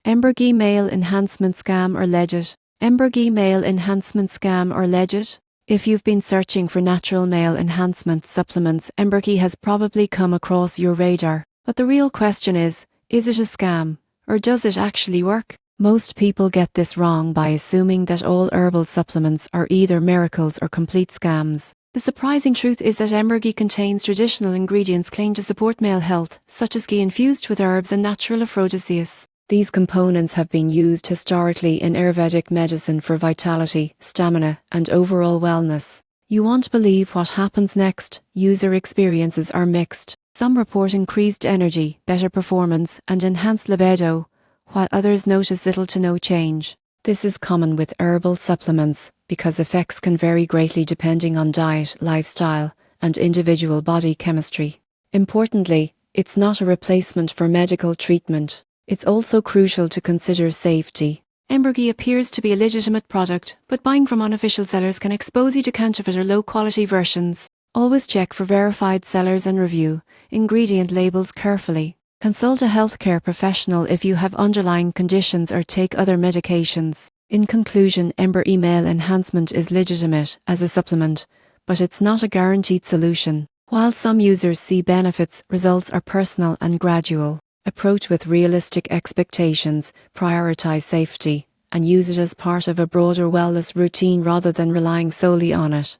Ember Ghee male enhancement scam or legit? Ember Ghee male enhancement scam or legit? If you've been searching for natural male enhancement supplements, Ember Ghee has probably come across your radar. But the real question is it a scam? Or does it actually work? Most people get this wrong by assuming that all herbal supplements are either miracles or complete scams. The surprising truth is that Ember Ghee contains traditional ingredients claimed to support male health, such as ghee infused with herbs and natural aphrodisiacs. These components have been used historically in Ayurvedic medicine for vitality, stamina, and overall wellness. You won't believe what happens next. User experiences are mixed. Some report increased energy, better performance, and enhanced libido, while others notice little to no change. This is common with herbal supplements because effects can vary greatly depending on diet, lifestyle, and individual body chemistry. Importantly, it's not a replacement for medical treatment. It's also crucial to consider safety. Ember Ghee appears to be a legitimate product, but buying from unofficial sellers can expose you to counterfeit or low-quality versions. Always check for verified sellers and review ingredient labels carefully. Consult a healthcare professional if you have underlying conditions or take other medications. In conclusion, Ember Ghee male enhancement is legitimate as a supplement, but it's not a guaranteed solution. While some users see benefits, results are personal and gradual. Approach with realistic expectations, prioritize safety, and use it as part of a broader wellness routine rather than relying solely on it.